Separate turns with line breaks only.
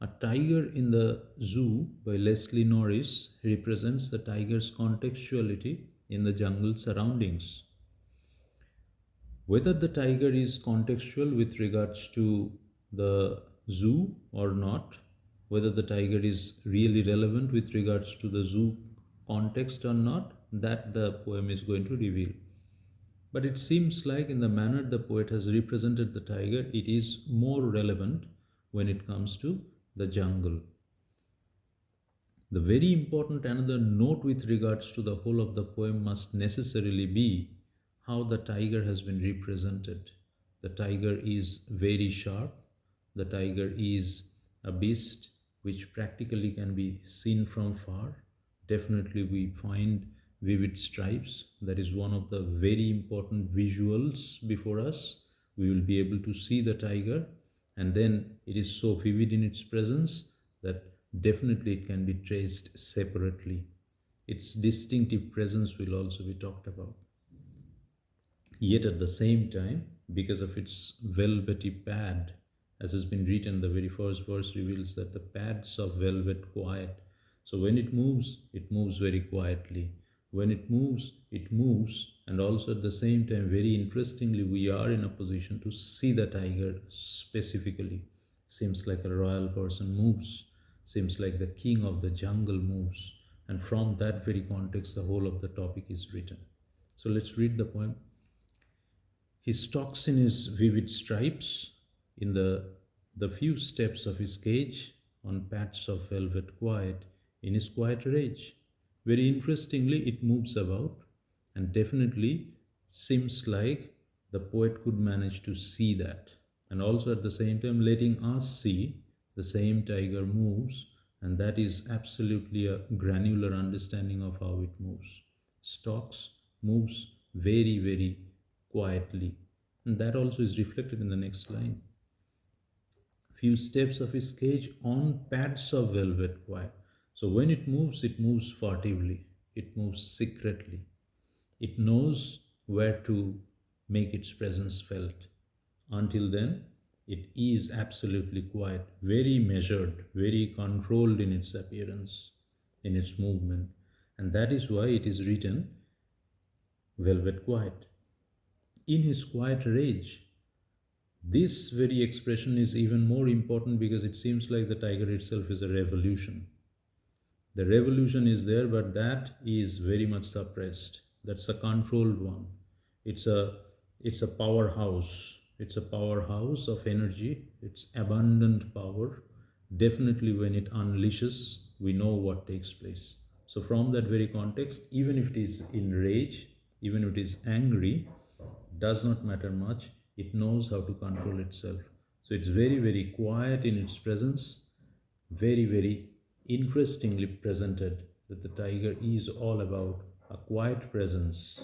A Tiger in the Zoo by Leslie Norris represents the tiger's contextuality in the jungle surroundings. Whether the tiger is contextual with regards to the zoo or not, whether the tiger is really relevant with regards to the zoo context or not, that the poem is going to reveal. But it seems like, in the manner the poet has represented the tiger, it is more relevant when it comes to the jungle. The very important another note with regards to the whole of the poem must necessarily be how the tiger has been represented. The tiger is very sharp. The tiger is a beast which practically can be seen from far. Definitely, we find vivid stripes. That is one of the very important visuals before us. We will be able to see the tiger, and then it is so vivid in its presence that definitely it can be traced separately. Its distinctive presence will also be talked about. Yet at the same time, because of its velvety pad, as has been written, the very first verse reveals that the pads of velvet quiet. So when it moves very quietly. When it moves, and also at the same time, very interestingly, we are in a position to see the tiger specifically. Seems like a royal person moves, seems like the king of the jungle moves, and from that very context, the whole of the topic is written. So let's read the poem. He stalks in his vivid stripes, in the few steps of his cage, on pads of velvet quiet, in his quiet rage. Very interestingly, it moves about, and definitely seems like the poet could manage to see that. And also at the same time, letting us see the same tiger moves, and that is absolutely a granular understanding of how it moves. Stalks, moves very, very quietly. And that also is reflected in the next line. Few steps of his cage on pads of velvet quiet. So when it moves furtively, it moves secretly. It knows where to make its presence felt. Until then, it is absolutely quiet, very measured, very controlled in its appearance, in its movement. And that is why it is written velvet quiet. In his quiet rage, this very expression is even more important because it seems like the tiger itself is a revolution. The revolution is there, but that is very much suppressed. That's a controlled one. It's a it's a powerhouse. It's a powerhouse of energy. It's abundant power. Definitely when it unleashes, we know what takes place. So from that very context, even if it is in rage, even if it is angry, does not matter much. It knows how to control itself. So it's very, very quiet in its presence, very, very interestingly presented that the tiger is all about a quiet presence